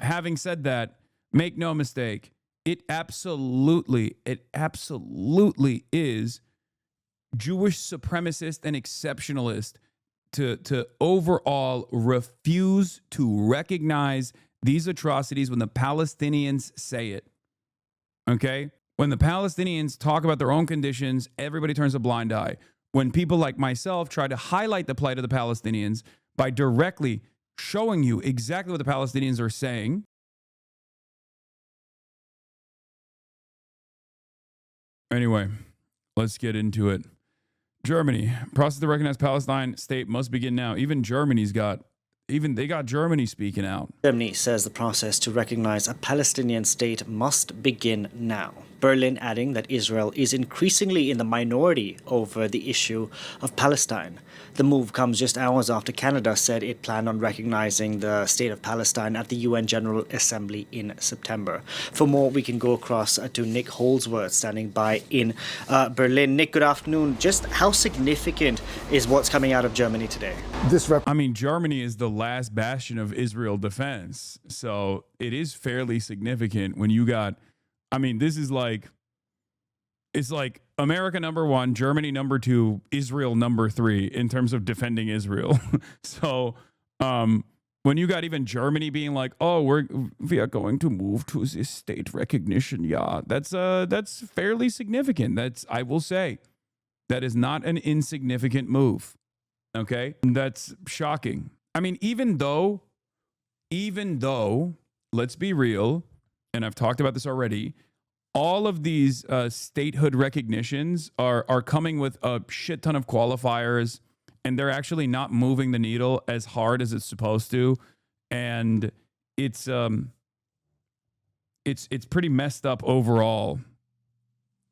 having said that, make no mistake, it absolutely is Jewish supremacist and exceptionalist to overall refuse to recognize these atrocities when the Palestinians say it. Okay? When the Palestinians talk about their own conditions, everybody turns a blind eye. When people like myself try to highlight the plight of the Palestinians by directly showing you exactly what the Palestinians are saying, anyway, let's get into it. Germany. Process to recognize Palestine state must begin now. Even they got Germany speaking out. Germany says the process to recognize a Palestinian state must begin now. Berlin adding that Israel is increasingly in the minority over the issue of Palestine. The move comes just hours after Canada said it planned on recognizing the state of Palestine at the UN General Assembly in September. For more, we can go across to Nick Holsworth standing by in Berlin. Nick, good afternoon. Just how significant is what's coming out of Germany today? Germany is the last bastion of Israel defense. So it is fairly significant when you got, this is it's like America number 1, Germany number 2, Israel number 3 in terms of defending Israel. So when you got even Germany being like, oh, we are going to move to this state recognition. Yeah, that's fairly significant. I will say, that is not an insignificant move. Okay, that's shocking. Even though, let's be real, and I've talked about this already, all of these statehood recognitions are coming with a shit ton of qualifiers, and they're actually not moving the needle as hard as it's supposed to, and it's pretty messed up overall.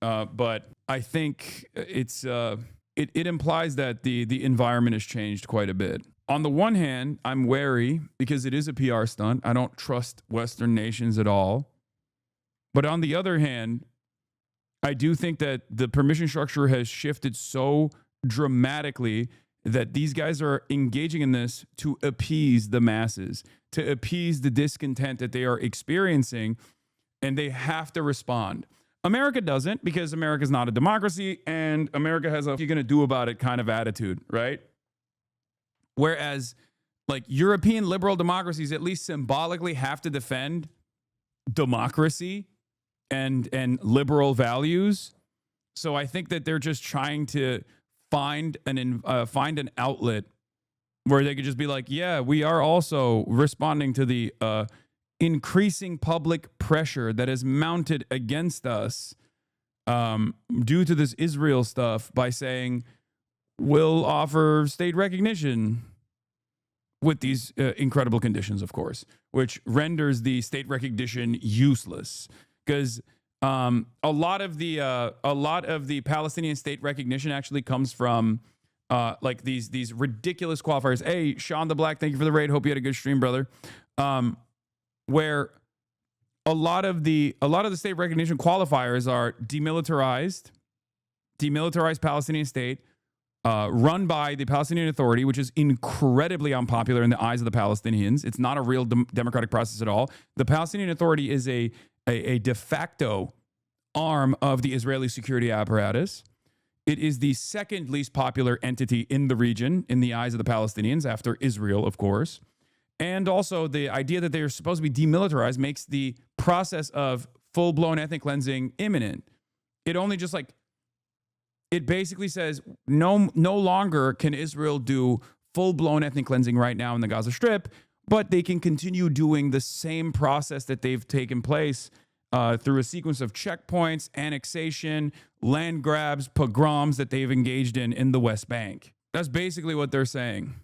But I think it implies that the environment has changed quite a bit. On the one hand, I'm wary because it is a PR stunt. I don't trust Western nations at all. But on the other hand, I do think that the permission structure has shifted so dramatically that these guys are engaging in this to appease the masses, to appease the discontent that they are experiencing, and they have to respond. America doesn't, because America is not a democracy, and America has a "what are you going to do about it" kind of attitude, right? Whereas, European liberal democracies at least symbolically have to defend democracy and liberal values. So I think that they're just trying to find an outlet where they could just be like, yeah, we are also responding to the increasing public pressure that is mounted against us due to this Israel stuff by saying we'll offer state recognition with these incredible conditions, of course, which renders the state recognition useless because a lot of the Palestinian state recognition actually comes from these ridiculous qualifiers. Hey, Sean the Black, thank you for the raid. Hope you had a good stream, brother. Where a lot of the state recognition qualifiers are demilitarized Palestinian state, run by the Palestinian Authority, which is incredibly unpopular in the eyes of the Palestinians. It's not a real democratic process at all. The Palestinian Authority is a de facto arm of the Israeli security apparatus. It is the second least popular entity in the region in the eyes of the Palestinians, after Israel, of course. And also the idea that they're supposed to be demilitarized makes the process of full-blown ethnic cleansing imminent. It basically says no longer can Israel do full-blown ethnic cleansing right now in the Gaza Strip, but they can continue doing the same process that they've taken place through a sequence of checkpoints, annexation, land grabs, pogroms that they've engaged in the West Bank. That's basically what they're saying,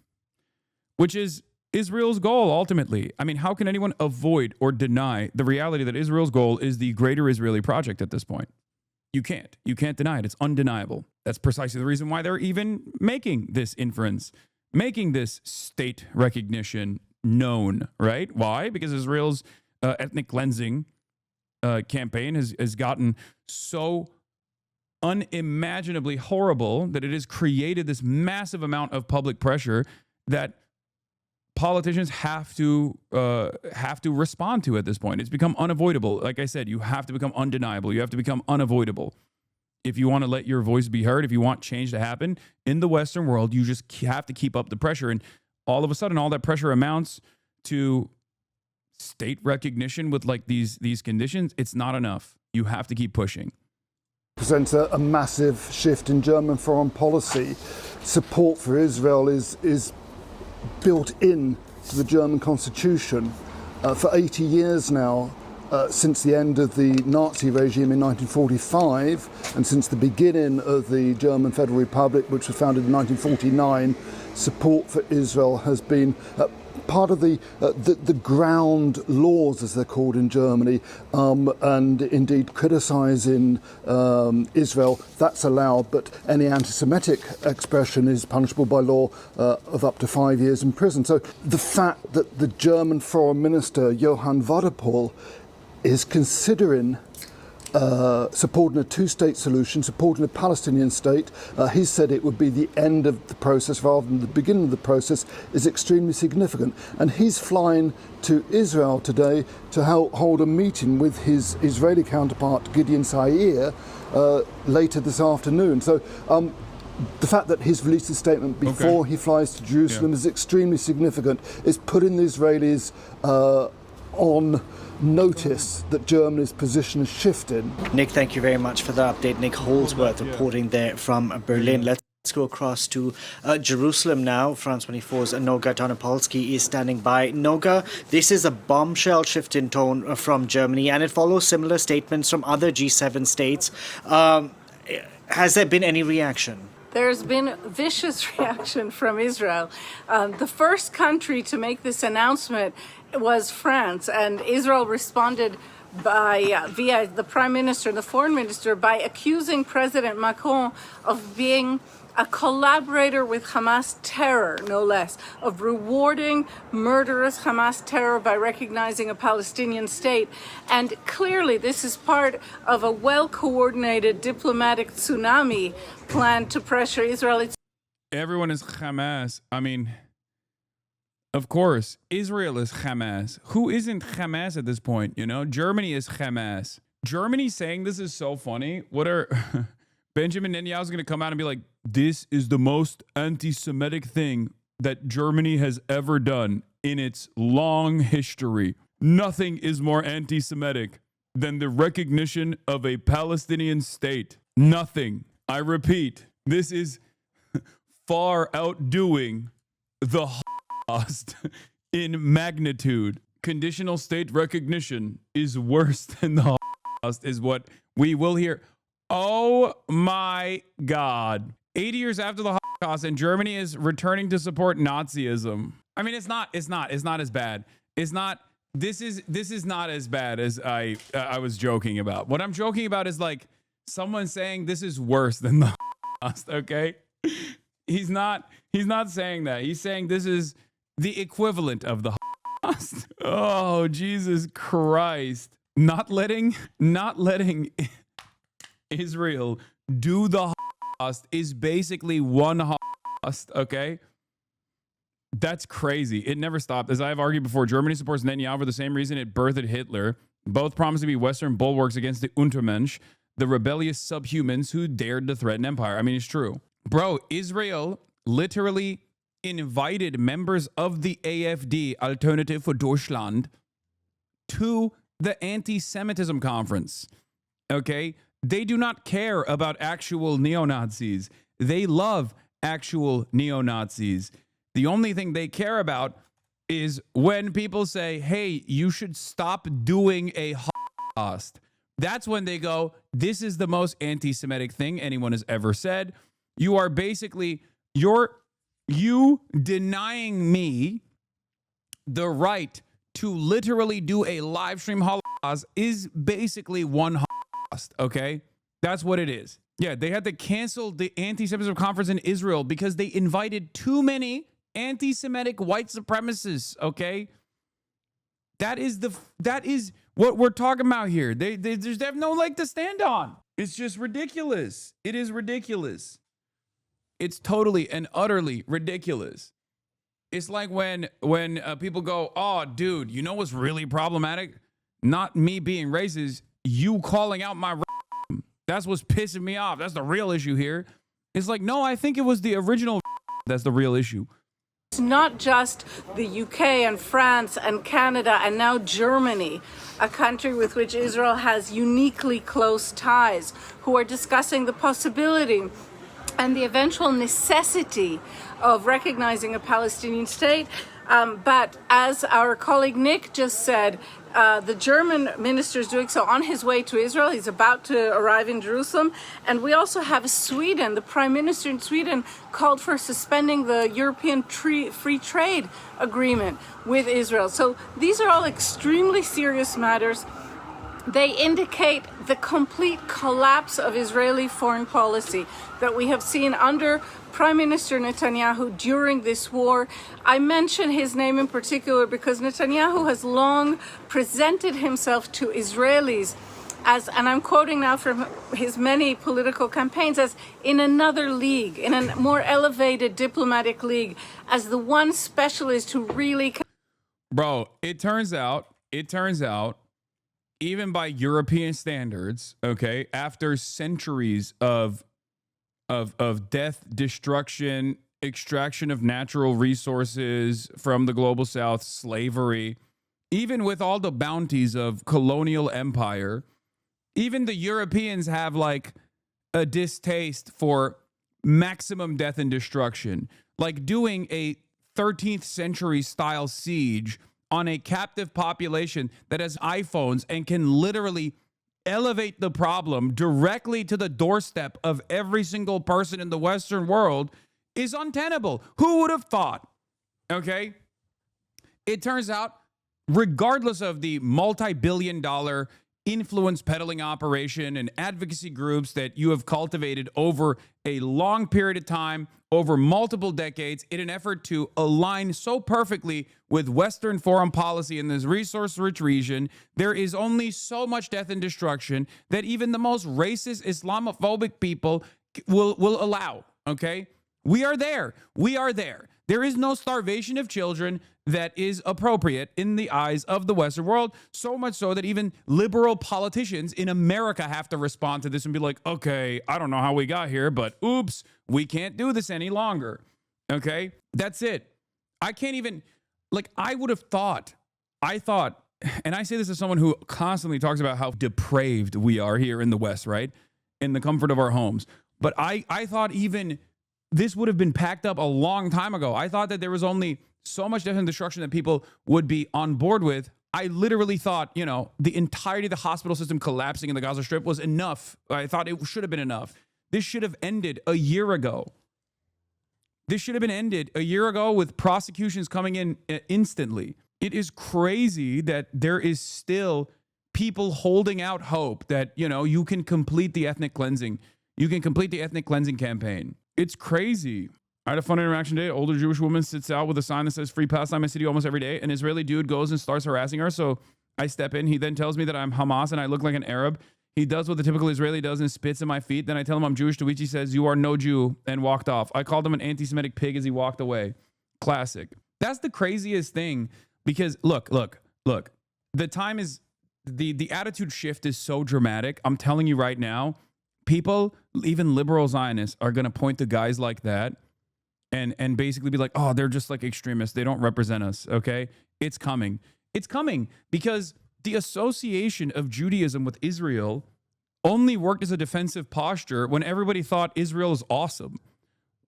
which is Israel's goal, ultimately. How can anyone avoid or deny the reality that Israel's goal is the greater Israeli project at this point? You can't. You can't deny it. It's undeniable. That's precisely the reason why they're even making this inference, making this state recognition known, right? Why? Because Israel's ethnic cleansing campaign has gotten so unimaginably horrible that it has created this massive amount of public pressure that politicians have to respond to at this point. It's become unavoidable. Like I said, you have to become undeniable. You have to become unavoidable. If you want to let your voice be heard, if you want change to happen in the Western world, you just have to keep up the pressure. And all of a sudden, all that pressure amounts to state recognition with like these conditions. It's not enough. You have to keep pushing. Presents a massive shift in German foreign policy. Support for Israel is built in to the German constitution. For 80 years now, since the end of the Nazi regime in 1945 and since the beginning of the German Federal Republic, which was founded in 1949, support for Israel has been part of the ground laws, as they're called in Germany, and indeed criticising Israel, that's allowed, but any anti-Semitic expression is punishable by law of up to 5 years in prison. So the fact that the German Foreign Minister, Johann Wadephul, is considering supporting a two-state solution, supporting a Palestinian state. He said it would be the end of the process rather than the beginning of the process, is extremely significant. And he's flying to Israel today to hold a meeting with his Israeli counterpart, Gideon Sair, later this afternoon. So the fact that he's released a statement before he flies to Jerusalem is extremely significant. It's putting the Israelis on notice that Germany's position is shifting. Nick, thank you very much for the update. Nick Holsworth reporting there from Berlin. Let's go across to Jerusalem now. France 24's Noga Tarnopolsky is standing by. Noga, this is a bombshell shift in tone from Germany, and it follows similar statements from other G7 states. Has there been any reaction? There's been vicious reaction from Israel. The first country to make this announcement was France, and Israel responded by via the Prime Minister and the Foreign Minister by accusing President Macron of being a collaborator with Hamas terror, no less, of rewarding murderous Hamas terror by recognizing a Palestinian state. And clearly this is part of a well-coordinated diplomatic tsunami plan to pressure Israel. Everyone is Hamas. I mean, of course, Israel is Hamas. Who isn't Hamas at this point? You know, Germany is Hamas. Germany saying this is so funny. What are Benjamin Netanyahu's going to come out and be like, this is the most anti-Semitic thing that Germany has ever done in its long history. Nothing is more anti-Semitic than the recognition of a Palestinian state. Nothing. I repeat, this is far outdoing the Holocaust in magnitude. Conditional state recognition is worse than the Holocaust, is what we will hear. Oh my God. 80 years after the Holocaust, and Germany is returning to support Nazism. I mean, it's not as bad. This is not as bad as I was joking about. What I'm joking about is like someone saying this is worse than the Holocaust, okay? He's not saying that. He's saying this is the equivalent of the Holocaust. Oh, Jesus Christ. Not letting Israel do the Holocaust is basically one Holocaust, okay? That's crazy. It never stopped. As I have argued before, Germany supports Netanyahu for the same reason it birthed Hitler. Both promise to be Western bulwarks against the Untermensch, the rebellious subhumans who dared to threaten empire. I mean, it's true. Bro, Israel literally invited members of the AfD, Alternative for Deutschland, to the anti-Semitism conference, okay? They do not care about actual neo-Nazis. They love actual neo-Nazis. The only thing they care about is when people say, hey, you should stop doing a Holocaust. That's when they go, this is the most anti-Semitic thing anyone has ever said. You are basically, you denying me the right to literally do a live stream Holocaust is basically one Holocaust, okay? That's what it is. Yeah, they had to cancel the anti-Semitism conference in Israel because they invited too many anti-Semitic white supremacists, okay? That is what we're talking about here. They have no leg to stand on. It's just ridiculous. It is ridiculous. It's totally and utterly ridiculous. It's like when people go, oh, dude, you know what's really problematic? Not me being racist, you calling out my racism. That's what's pissing me off. That's the real issue here. It's like, no, I think it was the original that's the real issue. It's not just the UK and France and Canada and now Germany, a country with which Israel has uniquely close ties, who are discussing the possibility and the eventual necessity of recognizing a Palestinian state. But as our colleague Nick just said, the German minister is doing so on his way to Israel. He's about to arrive in Jerusalem. And we also have Sweden. The prime minister in Sweden called for suspending the European free trade agreement with Israel. So these are all extremely serious matters. They indicate the complete collapse of Israeli foreign policy that we have seen under Prime Minister Netanyahu during this war. I mention his name in particular because Netanyahu has long presented himself to Israelis as, and I'm quoting now from his many political campaigns, as in another league, in a more elevated diplomatic league, as the one specialist who really... Bro, it turns out, even by European standards, okay, after centuries of death, destruction, extraction of natural resources from the global south, slavery, even with all the bounties of colonial empire, even the Europeans have like a distaste for maximum death and destruction, like doing a 13th century style siege on a captive population that has iPhones and can literally elevate the problem directly to the doorstep of every single person in the Western world is untenable. Who would have thought? Okay. It turns out, regardless of the multi-billion-dollar influence peddling operation and advocacy groups that you have cultivated over a long period of time, over multiple decades, in an effort to align so perfectly with Western foreign policy in this resource-rich region, there is only so much death and destruction that even the most racist, Islamophobic people will allow, okay? We are there. We are there. There is no starvation of children that is appropriate in the eyes of the Western world, so much so that even liberal politicians in America have to respond to this and be like, okay, I don't know how we got here, but oops, we can't do this any longer. Okay? That's it. I can't even, like, I thought, and I say this as someone who constantly talks about how depraved we are here in the West, right? In the comfort of our homes. But I thought even this would have been packed up a long time ago. I thought that there was only so much death and destruction that people would be on board with. I literally thought, you know, the entirety of the hospital system collapsing in the Gaza Strip was enough. I thought it should have been enough. This should have ended a year ago. This should have been ended a year ago with prosecutions coming in instantly. It is crazy that there is still people holding out hope that, you know, you can complete the ethnic cleansing. You can complete the ethnic cleansing campaign. It's crazy. I had a fun interaction today. An older Jewish woman sits out with a sign that says "Free Palestine, my city" almost every day. An Israeli dude goes and starts harassing her. So I step in. He then tells me that I'm Hamas and I look like an Arab. He does what the typical Israeli does and spits in my feet. Then I tell him I'm Jewish, to which he says, "You are no Jew," and walked off. I called him an anti-Semitic pig as he walked away. Classic. That's the craziest thing because look. The time is, the attitude shift is so dramatic. I'm telling you right now, people, even liberal Zionists, are going to point to guys like that and basically be like, oh, they're just like extremists. They don't represent us, okay? It's coming. It's coming because the association of Judaism with Israel only worked as a defensive posture when everybody thought Israel is awesome.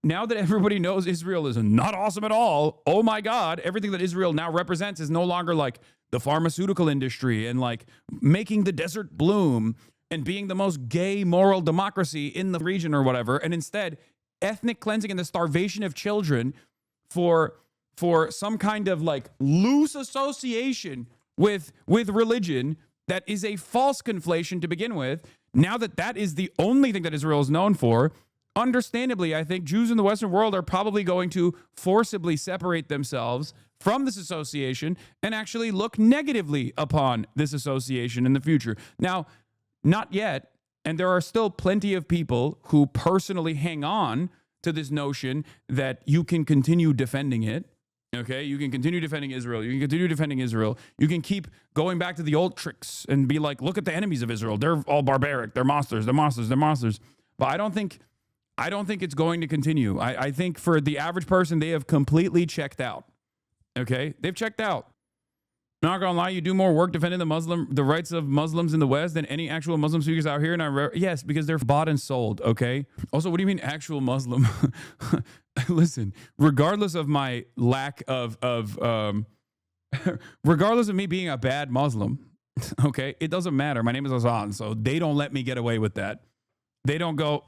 Now that everybody knows Israel is not awesome at all, oh my God, everything that Israel now represents is no longer like the pharmaceutical industry and like making the desert bloom and being the most gay moral democracy in the region or whatever. And instead, ethnic cleansing and the starvation of children for some kind of like loose association with religion that is a false conflation to begin with. Now that is the only thing that Israel is known for, understandably, I think Jews in the Western world are probably going to forcibly separate themselves from this association and actually look negatively upon this association in the future. Now, not yet. And there are still plenty of people who personally hang on to this notion that you can continue defending it. Okay, you can continue defending Israel. You can continue defending Israel. You can keep going back to the old tricks and be like, look at the enemies of Israel. They're all barbaric. They're monsters. They're monsters. They're monsters. But I don't think it's going to continue. I think for the average person, they have completely checked out. Okay, they've checked out. Not gonna lie, you do more work defending the rights of Muslims in the West than any actual Muslim speakers out here. And yes, because they're bought and sold. Okay. Also, what do you mean actual Muslim? Listen, regardless of my lack of regardless of me being a bad Muslim, okay, it doesn't matter. My name is Hasan, so they don't let me get away with that. They don't go,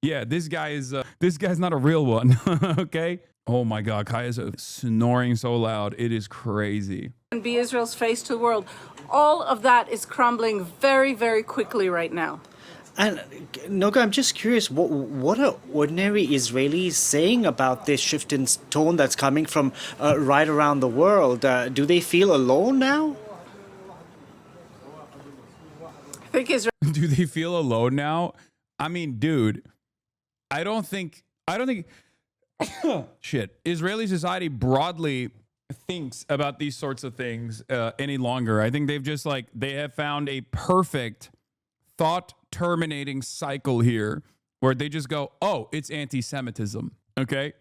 yeah, this guy's not a real one. Okay. Oh my God, Kaya's snoring so loud. It is crazy. And be Israel's face to the world. All of that is crumbling very, very quickly right now. And Noga, I'm just curious, what are ordinary Israelis saying about this shift in tone that's coming from right around the world? Do they feel alone now? I think Israel. Do they feel alone now? I mean, dude, I don't think shit. Israeli society broadly thinks about these sorts of things any longer. I think they have found a perfect thought terminating cycle here where they just go, oh, it's anti-Semitism. Okay.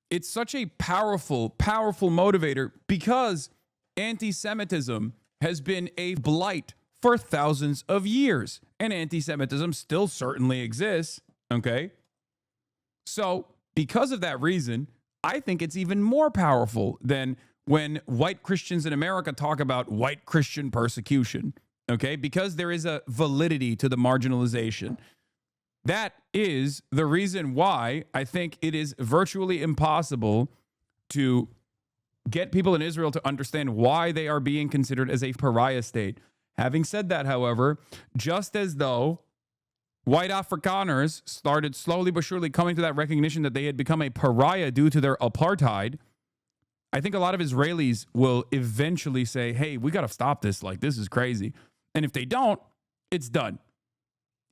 It's such a powerful motivator because anti-Semitism has been a blight for thousands of years and anti-Semitism still certainly exists. Okay. So because of that reason, I think it's even more powerful than when white Christians in America talk about white Christian persecution, okay? Because there is a validity to the marginalization. That is the reason why I think it is virtually impossible to get people in Israel to understand why they are being considered as a pariah state. Having said that, however, just as though white Afrikaners started slowly but surely coming to that recognition that they had become a pariah due to their apartheid, I think a lot of Israelis will eventually say, hey, we got to stop this. Like, this is crazy. And if they don't, it's done.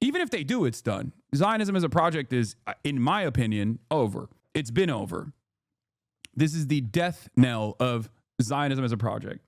Even if they do, it's done. Zionism as a project is, in my opinion, over. It's been over. This is the death knell of Zionism as a project.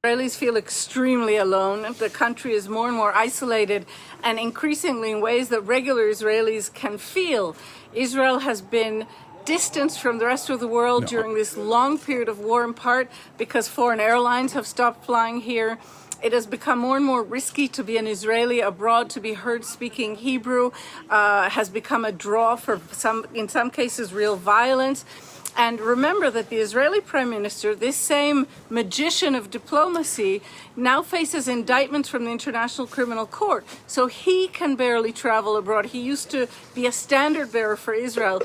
Israelis feel extremely alone. The country is more and more isolated, and increasingly in ways that regular Israelis can feel. Israel has been distanced from the rest of the world during this long period of war, in part because foreign airlines have stopped flying here. It has become more and more risky to be an Israeli abroad. To be heard speaking Hebrew has become a draw for in some cases, real violence. And remember that the Israeli prime minister, this same magician of diplomacy, now faces indictments from the International Criminal Court. So he can barely travel abroad. He used to be a standard bearer for Israel.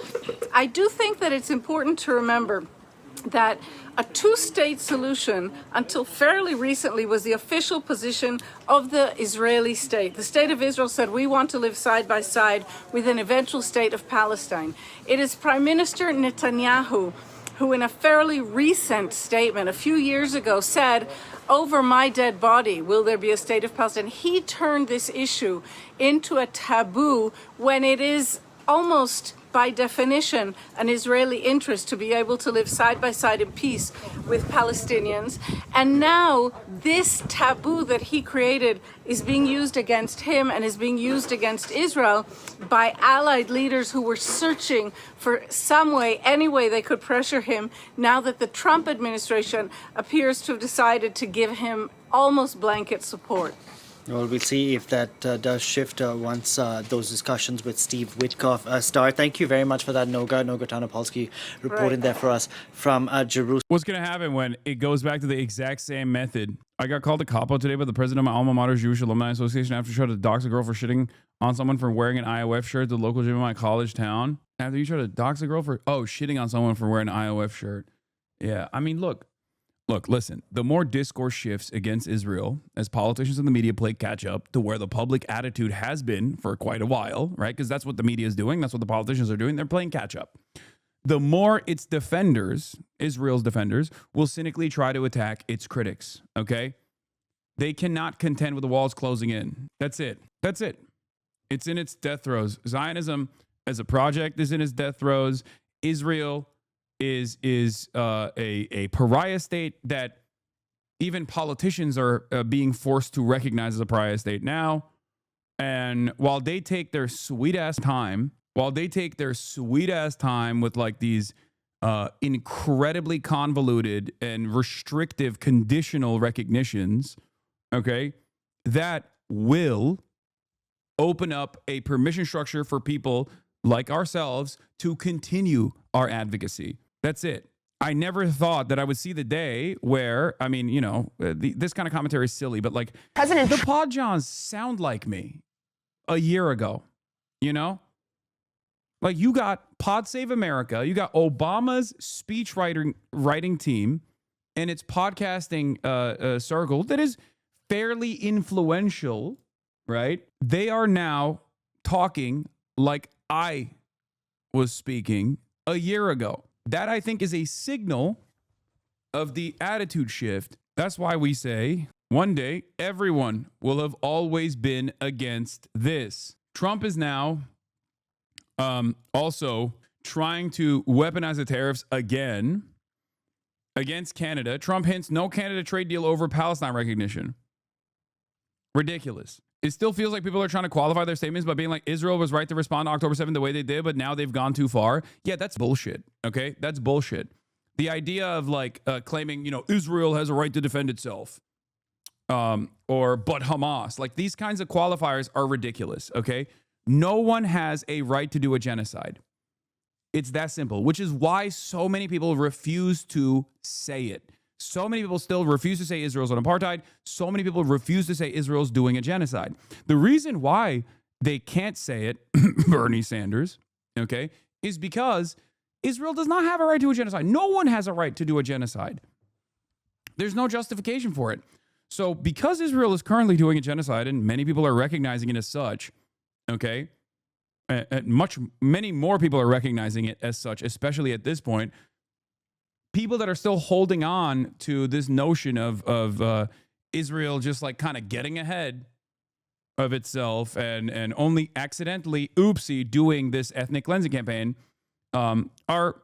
I do think that it's important to remember that a two-state solution, until fairly recently, was the official position of the Israeli state. The state of Israel said, we want to live side by side with an eventual state of Palestine. It is Prime Minister Netanyahu who, in a fairly recent statement a few years ago, said, over my dead body, will there be a state of Palestine? He turned this issue into a taboo when it is almost by definition, an Israeli interest to be able to live side by side in peace with Palestinians. And now this taboo that he created is being used against him and is being used against Israel by allied leaders who were searching for some way, any way they could pressure him, now that the Trump administration appears to have decided to give him almost blanket support. Well, we'll see if that does shift once those discussions with Steve Witkoff start. Thank you very much for that, Noga Tanopolsky, reporting there for us from Jerusalem. What's going to happen when it goes back to the exact same method? I got called a cop-out today by the president of my alma mater's Jewish Alumni Association after she tried to dox a girl for shitting on someone for wearing an IOF shirt at the local gym in my college town. After you try to dox a girl for, shitting on someone for wearing an IOF shirt. Yeah, I mean, look, listen, the more discourse shifts against Israel as politicians and the media play catch up to where the public attitude has been for quite a while, right? Because that's what the media is doing. That's what the politicians are doing. They're playing catch up. The more its defenders, Israel's defenders, will cynically try to attack its critics, okay? They cannot contend with the walls closing in. That's it. It's in its death throes. Zionism as a project is in its death throes. Israel is a pariah state that even politicians are being forced to recognize as a pariah state now. And while they take their sweet ass time, with like these incredibly convoluted and restrictive conditional recognitions, okay, that will open up a permission structure for people like ourselves to continue our advocacy. That's it. I never thought that I would see the day where, I mean, this kind of commentary is silly, but like the Pod Johns sound like me a year ago, Like you got Pod Save America, you got Obama's speech writing team and its podcasting circle that is fairly influential, right? They are now talking like I was speaking a year ago. That, I think, is a signal of the attitude shift. That's why we say one day everyone will have always been against this. Trump is now also trying to weaponize the tariffs again against Canada. Trump hints no Canada trade deal over Palestine recognition. Ridiculous. It still feels like people are trying to qualify their statements by being like, Israel was right to respond to October 7th the way they did, but now they've gone too far. Yeah, that's bullshit. Okay, that's bullshit. The idea of like claiming, Israel has a right to defend itself, or but Hamas, like these kinds of qualifiers are ridiculous. Okay, no one has a right to do a genocide. It's that simple, which is why so many people refuse to say it. So many people still refuse to say Israel's an apartheid. So many people refuse to say Israel's doing a genocide. The reason why they can't say it, Bernie Sanders, okay, is because Israel does not have a right to a genocide. No one has a right to do a genocide. There's no justification for it. So because Israel is currently doing a genocide, and many people are recognizing it as such, okay, many more people are recognizing it as such, especially at this point, people that are still holding on to this notion of Israel just like kind of getting ahead of itself and only accidentally, doing this ethnic cleansing campaign, are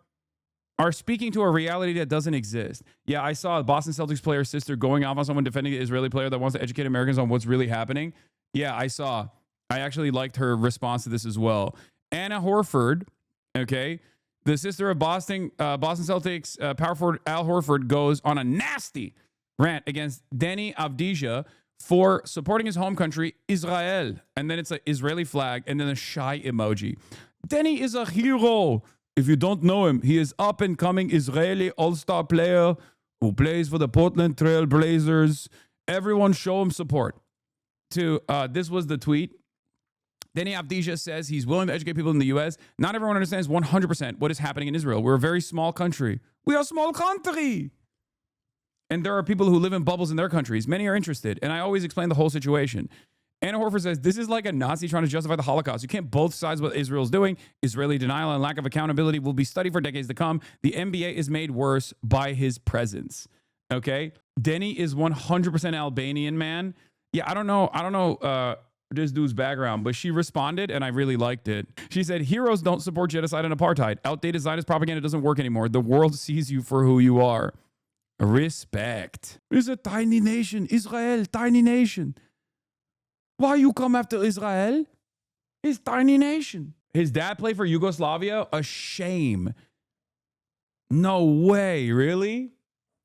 speaking to a reality that doesn't exist. Yeah, I saw a Boston Celtics player's sister going off on someone defending the Israeli player that wants to educate Americans on what's really happening. Yeah, I saw. I actually liked her response to this as well. Anna Horford, okay, the sister of Boston Celtics power forward Al Horford, goes on a nasty rant against Danny Avdija for supporting his home country, Israel. And then it's an Israeli flag and then a shy emoji. Danny is a hero. If you don't know him, he is up-and-coming Israeli all-star player who plays for the Portland Trail Blazers. Everyone show him support. This was the tweet. Danny Avdija says he's willing to educate people in the U.S. Not everyone understands 100% what is happening in Israel. We're a very small country. We are a small country. And there are people who live in bubbles in their countries. Many are interested. And I always explain the whole situation. Anna Horford says, this is like a Nazi trying to justify the Holocaust. You can't both sides what Israel's doing. Israeli denial and lack of accountability will be studied for decades to come. The NBA is made worse by his presence. Okay? Denny is 100% Albanian, man. Yeah, I don't know this dude's background, but she responded and I really liked it. She said, heroes don't support genocide and apartheid. Outdated Zionist propaganda doesn't work anymore. The world sees you for who you are. Respect. It's a tiny nation. Israel, tiny nation. Why you come after Israel? It's tiny nation. His dad played for Yugoslavia? A shame. No way, really?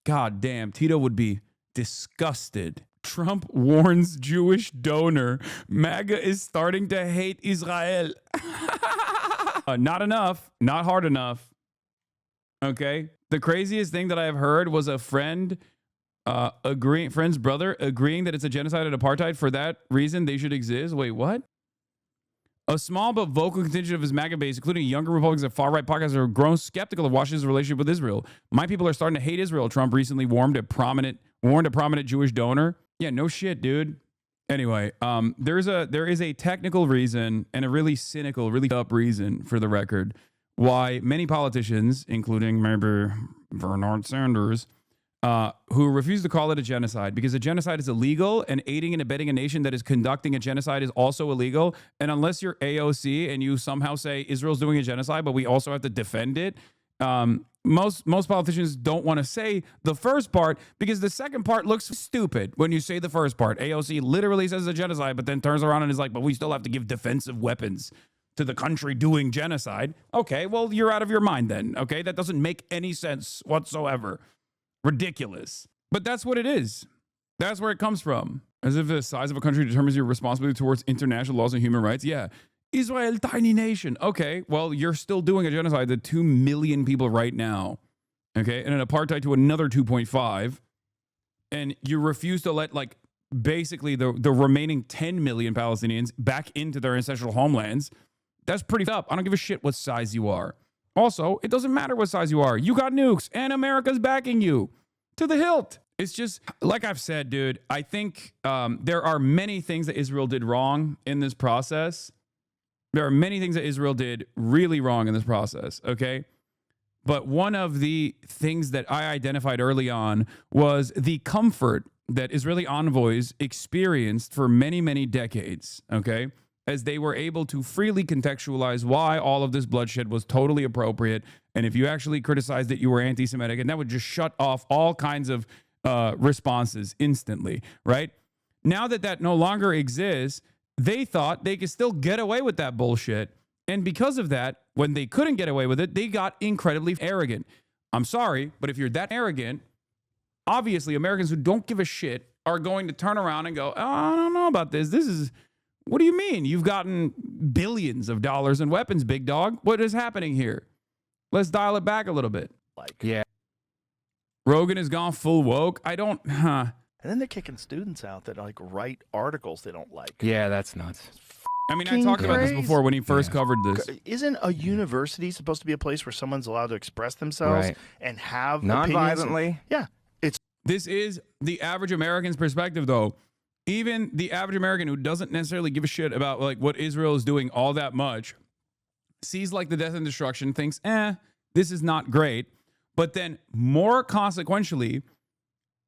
God damn, Tito would be disgusted. Trump warns Jewish donor. MAGA is starting to hate Israel. Not enough. Not hard enough. Okay. The craziest thing that I have heard was a friend's brother agreeing that it's a genocide and apartheid. For that reason, they should exist. Wait, what? A small but vocal contingent of his MAGA base, including younger Republicans and far-right podcasts, have grown skeptical of Washington's relationship with Israel. My people are starting to hate Israel. Trump recently warned a prominent Jewish donor. Yeah, no shit, dude. Anyway, there is a technical reason and a really cynical, really up reason, for the record, why many politicians, including maybe Bernard Sanders, who refused to call it a genocide because a genocide is illegal and aiding and abetting a nation that is conducting a genocide is also illegal. And unless you're AOC and you somehow say Israel's doing a genocide, but we also have to defend it, most politicians don't want to say the first part because the second part looks stupid when you say the first part. AOC literally says a genocide, but then turns around and is like, but we still have to give defensive weapons to the country doing genocide. Okay, well, you're out of your mind then. Okay, that doesn't make any sense whatsoever. Ridiculous. But that's what it is. That's where it comes from. As if the size of a country determines your responsibility towards international laws and human rights. Yeah. Israel, tiny nation. Okay, well, you're still doing a genocide to 2 million people right now. Okay, and an apartheid to another 2.5. And you refuse to let, like, basically the remaining 10 million Palestinians back into their ancestral homelands. That's pretty up. I don't give a shit what size you are. Also, it doesn't matter what size you are. You got nukes and America's backing you to the hilt. It's just, like I've said, dude, I think there are many things that Israel did wrong in this process. There are many things that Israel did really wrong in this process, okay? But one of the things that I identified early on was the comfort that Israeli envoys experienced for many, many decades, okay? As they were able to freely contextualize why all of this bloodshed was totally appropriate. And if you actually criticized it, you were anti-Semitic, and that would just shut off all kinds of responses instantly, right? Now that that no longer exists, they thought they could still get away with that bullshit. And because of that, when they couldn't get away with it, they got incredibly arrogant. I'm sorry, but if you're that arrogant, obviously Americans who don't give a shit are going to turn around and go, oh, I don't know about this. What do you mean? You've gotten billions of dollars in weapons, big dog. What is happening here? Let's dial it back a little bit. Yeah. Rogan has gone full woke. And then they're kicking students out that like write articles they don't like. Yeah, that's nuts. I mean, I talked about this before when he first covered this. Isn't a university supposed to be a place where someone's allowed to express themselves and have non-violently? Yeah. This is the average American's perspective, though. Even the average American who doesn't necessarily give a shit about like what Israel is doing all that much sees like the death and destruction, thinks, this is not great. But then more consequentially,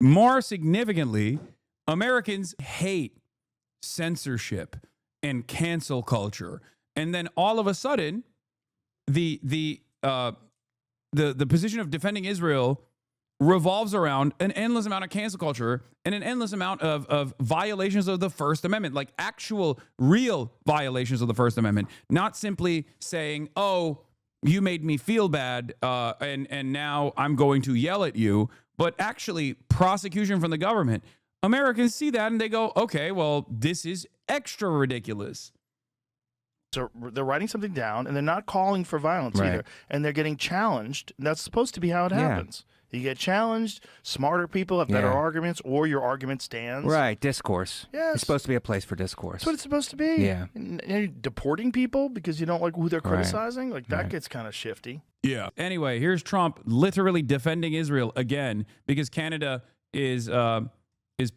more significantly, Americans hate censorship and cancel culture. And then all of a sudden, the position of defending Israel revolves around an endless amount of cancel culture and an endless amount of violations of the First Amendment, like actual real violations of the First Amendment, not simply saying, oh, you made me feel bad and now I'm going to yell at you, but actually prosecution from the government. Americans see that and they go, okay, well, this is extra ridiculous. So they're writing something down and they're not calling for violence either. And they're getting challenged. And that's supposed to be how it happens. You get challenged, smarter people have better arguments, or your argument stands. Right, discourse. Yes. It's supposed to be a place for discourse. That's what it's supposed to be. Yeah. And you're deporting people because you don't like who they're criticizing? Like, that gets kind of shifty. Yeah. Anyway, here's Trump literally defending Israel again because Canada is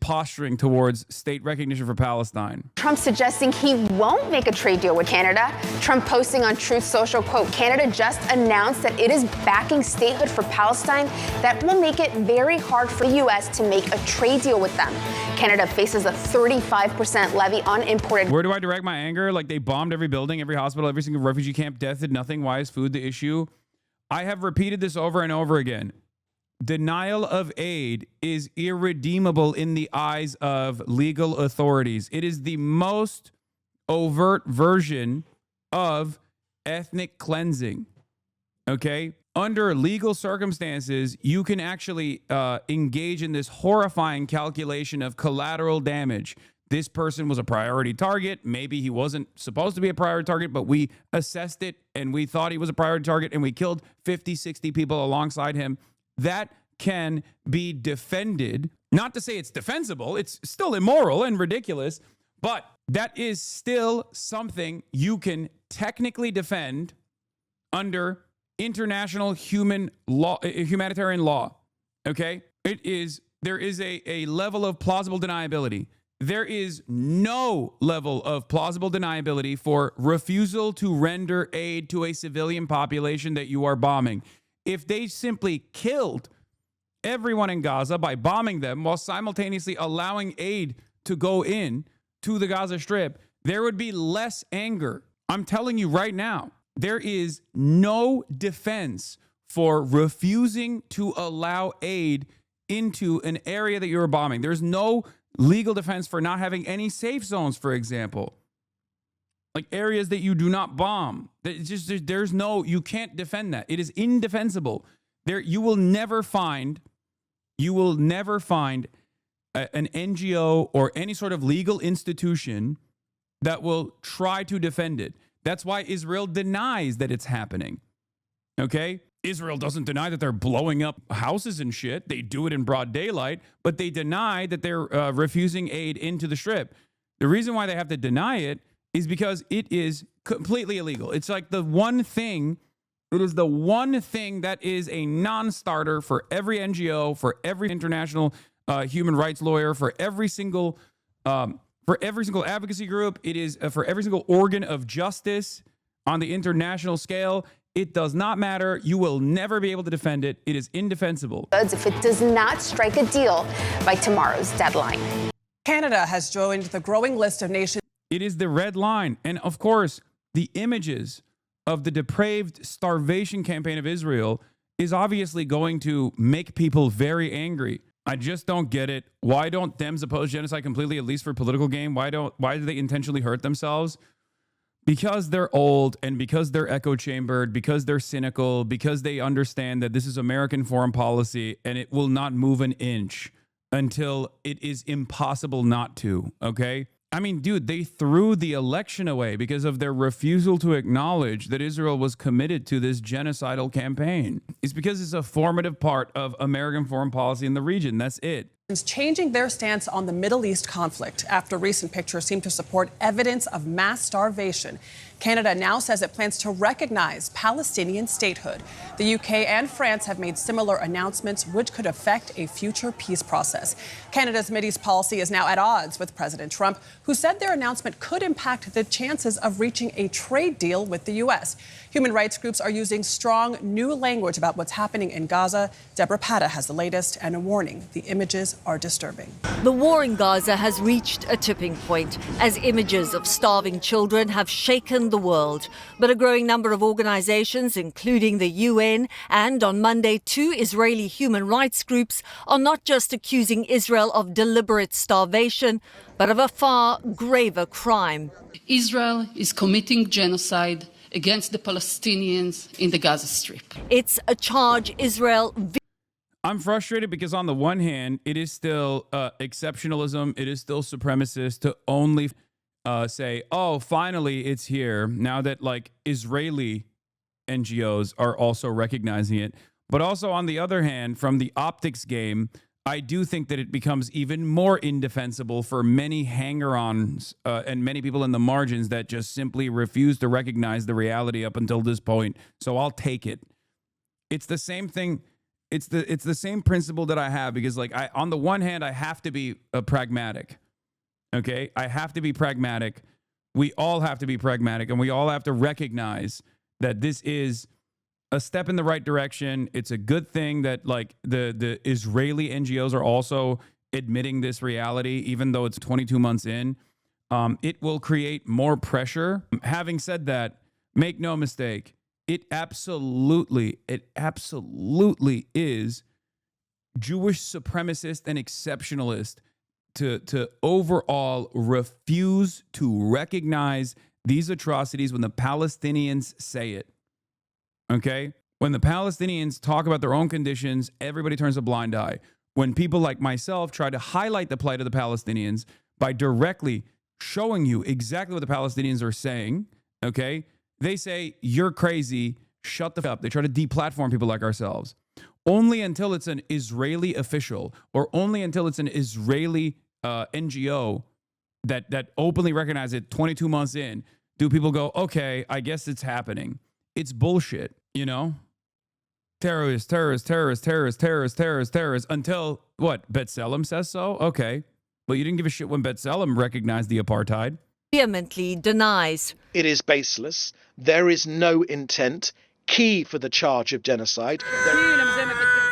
posturing towards state recognition for Palestine. Trump suggesting he won't make a trade deal with Canada. Trump posting on Truth Social, quote, Canada just announced that it is backing statehood for Palestine that will make it very hard for the U.S. to make a trade deal with them. Canada faces a 35% levy on imported. Where do I direct my anger? Like they bombed every building, every hospital, every single refugee camp, death did nothing. Why is food the issue? I have repeated this over and over again. Denial of aid is irredeemable in the eyes of legal authorities. It is the most overt version of ethnic cleansing. Okay? Under legal circumstances, you can actually engage in this horrifying calculation of collateral damage. This person was a priority target. Maybe he wasn't supposed to be a priority target, but we assessed it and we thought he was a priority target and we killed 50, 60 people alongside him. That can be defended. Not to say it's defensible. It's still immoral and ridiculous, but that is still something you can technically defend under international humanitarian law. Okay? There is a level of plausible deniability. There is no level of plausible deniability for refusal to render aid to a civilian population that you are bombing. If they simply killed everyone in Gaza by bombing them while simultaneously allowing aid to go in to the Gaza Strip, there would be less anger. I'm telling you right now, there is no defense for refusing to allow aid into an area that you're bombing. There's no legal defense for not having any safe zones, for example. Like areas that you do not bomb. There's no, you can't defend that. It is indefensible. You will never find an NGO or any sort of legal institution that will try to defend it. That's why Israel denies that it's happening. Okay? Israel doesn't deny that they're blowing up houses and shit. They do it in broad daylight, but they deny that they're refusing aid into the Strip. The reason why they have to deny it is because it is completely illegal. It's like the one thing that is a non-starter for every NGO, for every international human rights lawyer, for every single advocacy group. It is for every single organ of justice on the international scale. It does not matter. You will never be able to defend it. It is indefensible. If it does not strike a deal by tomorrow's deadline. Canada has joined the growing list of nations. It is the red line. And of course, the images of the depraved starvation campaign of Israel is obviously going to make people very angry. I just don't get it. Why don't Dems oppose genocide completely, at least for political gain? Why do they intentionally hurt themselves? Because they're old and because they're echo chambered, because they're cynical, because they understand that this is American foreign policy and it will not move an inch until it is impossible not to. Okay? I mean, dude, they threw the election away because of their refusal to acknowledge that Israel was committed to this genocidal campaign. It's because it's a formative part of American foreign policy in the region. That's it. Changing their stance on the Middle East conflict after recent pictures seem to support evidence of mass starvation. Canada now says it plans to recognize Palestinian statehood. The UK and France have made similar announcements, which could affect a future peace process. Canada's Mideast policy is now at odds with President Trump, who said their announcement could impact the chances of reaching a trade deal with the U.S. Human rights groups are using strong new language about what's happening in Gaza. Deborah Patta has the latest and a warning. The images are disturbing. The war in Gaza has reached a tipping point as images of starving children have shaken the world. But a growing number of organizations, including the UN and on Monday 2 Israeli human rights groups, are not just accusing Israel of deliberate starvation, but of a far graver crime. Israel is committing genocide against the Palestinians in the Gaza Strip. It's a charge Israel... I'm frustrated because on the one hand, it is still exceptionalism. It is still supremacist to only say, oh, finally it's here. Now that like Israeli NGOs are also recognizing it. But also on the other hand, from the optics game, I do think that it becomes even more indefensible for many hanger-ons and many people in the margins that just simply refuse to recognize the reality up until this point. So I'll take it. It's the same thing. It's the same principle that I have because, like, on the one hand, I have to be pragmatic. Okay, I have to be pragmatic. We all have to be pragmatic, and we all have to recognize that this is a step in the right direction. It's a good thing that like the Israeli NGOs are also admitting this reality, even though it's 22 months in. It will create more pressure. Having said that, make no mistake. It absolutely is Jewish supremacist and exceptionalist to overall refuse to recognize these atrocities when the Palestinians say it. Okay? When the Palestinians talk about their own conditions, everybody turns a blind eye. When people like myself try to highlight the plight of the Palestinians by directly showing you exactly what the Palestinians are saying, okay? They say, you're crazy, shut the f up. They try to deplatform people like ourselves. Only until it's an Israeli official or only until it's an Israeli NGO that openly recognizes it 22 months in, do people go, okay, I guess it's happening. It's bullshit, you know? Terrorists, until, what, B'Tselem says so? Okay. But you didn't give a shit when B'Tselem recognized the apartheid. Vehemently denies. It is baseless. There is no intent. Key for the charge of genocide.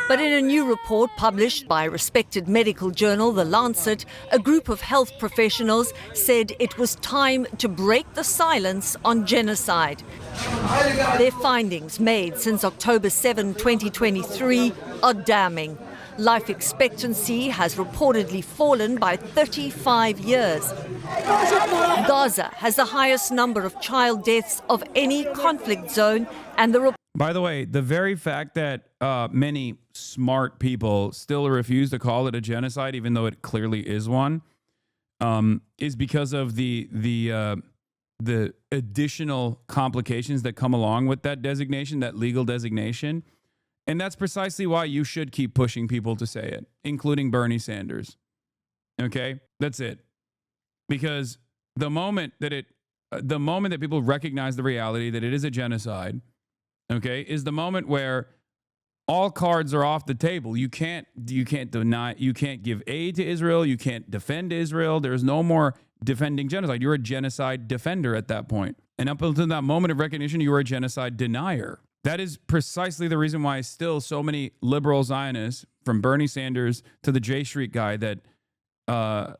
But in a new report published by a respected medical journal, The Lancet, a group of health professionals said it was time to break the silence on genocide. Their findings, made since October 7, 2023, are damning. Life expectancy has reportedly fallen by 35 years. Gaza has the highest number of child deaths of any conflict zone, and By the way, the very fact that many smart people still refuse to call it a genocide, even though it clearly is one, is because of the additional complications that come along with that designation, that legal designation. And that's precisely why you should keep pushing people to say it, including Bernie Sanders. Okay? That's it. Because the moment that people recognize the reality that it is a genocide, okay, is the moment where all cards are off the table. You can't deny, you can't give aid to Israel, you can't defend Israel. There's no more defending genocide. You're a genocide defender at that point. And up until that moment of recognition, you were a genocide denier. That is precisely the reason why still so many liberal Zionists, from Bernie Sanders to the J Street guy that Mehdi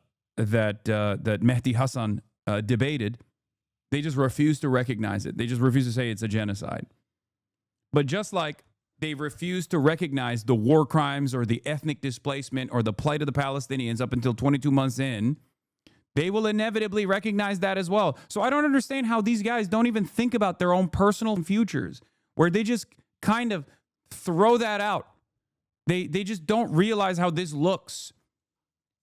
Hasan debated, they just refuse to recognize it. They just refuse to say it's a genocide. But just like they refuse to recognize the war crimes or the ethnic displacement or the plight of the Palestinians up until 22 months in, they will inevitably recognize that as well. So I don't understand how these guys don't even think about their own personal futures, where they just kind of throw that out. They just don't realize how this looks.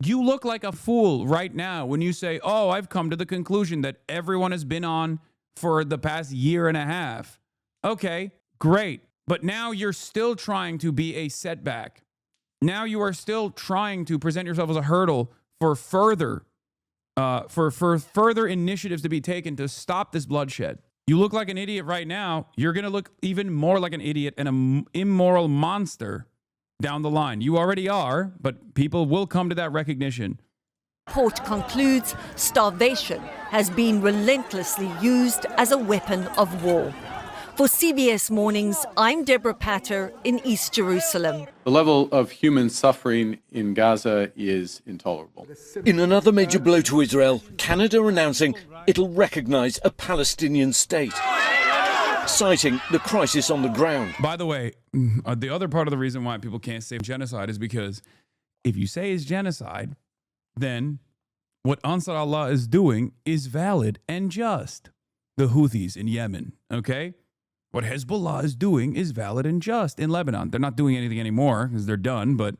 You look like a fool right now when you say, oh, I've come to the conclusion that everyone has been on for the past year and a half. Okay, great. But now you're still trying to be a setback. Now you are still trying to present yourself as a hurdle for further initiatives to be taken to stop this bloodshed. You look like an idiot right now. You're going to look even more like an idiot and an immoral monster down the line. You already are, but people will come to that recognition. report concludes starvation has been relentlessly used as a weapon of war. For CBS Mornings, I'm Deborah Patter in East Jerusalem. The level of human suffering in Gaza is intolerable. In another major blow to Israel, Canada announcing it'll recognize a Palestinian state, citing the crisis on the ground. By the way, the other part of the reason why people can't say genocide is because if you say it's genocide, then what Ansar Allah is doing is valid and just. The Houthis in Yemen, okay? What Hezbollah is doing is valid and just in Lebanon. They're not doing anything anymore because they're done, but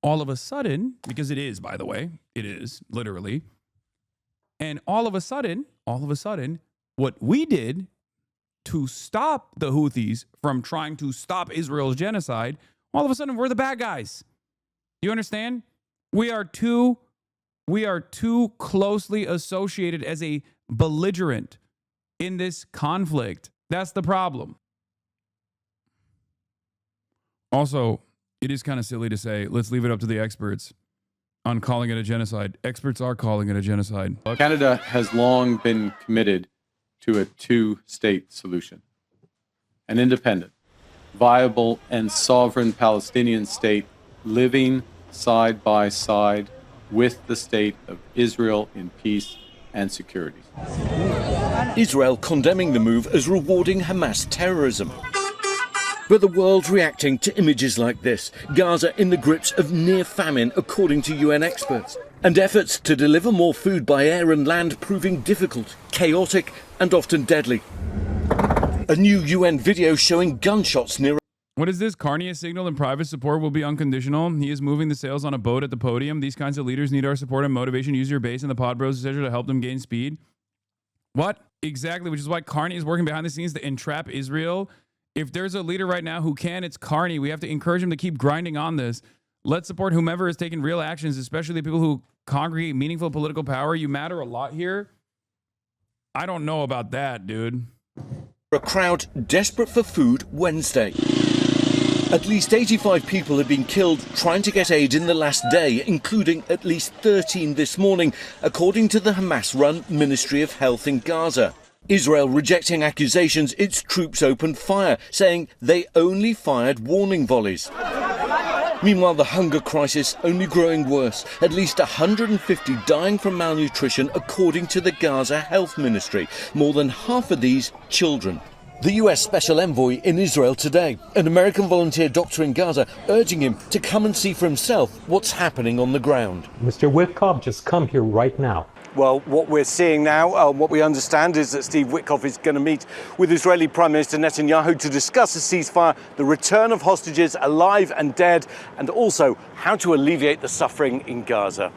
all of a sudden, because it is, by the way, it is, literally, and all of a sudden, what we did to stop the Houthis from trying to stop Israel's genocide, all of a sudden we're the bad guys. You understand? We are too closely associated as a belligerent in this conflict. That's the problem. Also, it is kind of silly to say, let's leave it up to the experts on calling it a genocide. Experts are calling it a genocide. Canada has long been committed to a two-state solution. An independent, viable, and sovereign Palestinian state living side by side with the state of Israel in peace and security. Israel condemning the move as rewarding Hamas terrorism. But the world's reacting to images like this. Gaza in the grips of near famine, according to UN experts. And efforts to deliver more food by air and land proving difficult, chaotic, and often deadly. A new UN video showing gunshots near. What is this? Carney signal and private support will be unconditional. He is moving the sails on a boat at the podium. These kinds of leaders need our support and motivation. Use your base and the pod bros, etc. to help them gain speed. What? Exactly, which is why Carney is working behind the scenes to entrap Israel. If there's a leader right now who can, it's Carney. We have to encourage him to keep grinding on this. Let's support whomever is taking real actions, especially the people who congregate meaningful political power. You matter a lot here. I don't know about that, dude. A crowd desperate for food Wednesday. At least 85 people have been killed trying to get aid in the last day, including at least 13 this morning, according to the Hamas-run Ministry of Health in Gaza. Israel rejecting accusations its troops opened fire, saying they only fired warning volleys. Meanwhile, the hunger crisis only growing worse. At least 150 dying from malnutrition, according to the Gaza Health Ministry. More than half of these children. The US Special Envoy in Israel today, an American volunteer doctor in Gaza, urging him to come and see for himself what's happening on the ground. Mr. Witkoff, just come here right now. Well, what we're seeing now, what we understand is that Steve Witkoff is going to meet with Israeli Prime Minister Netanyahu to discuss a ceasefire, the return of hostages alive and dead, and also how to alleviate the suffering in Gaza.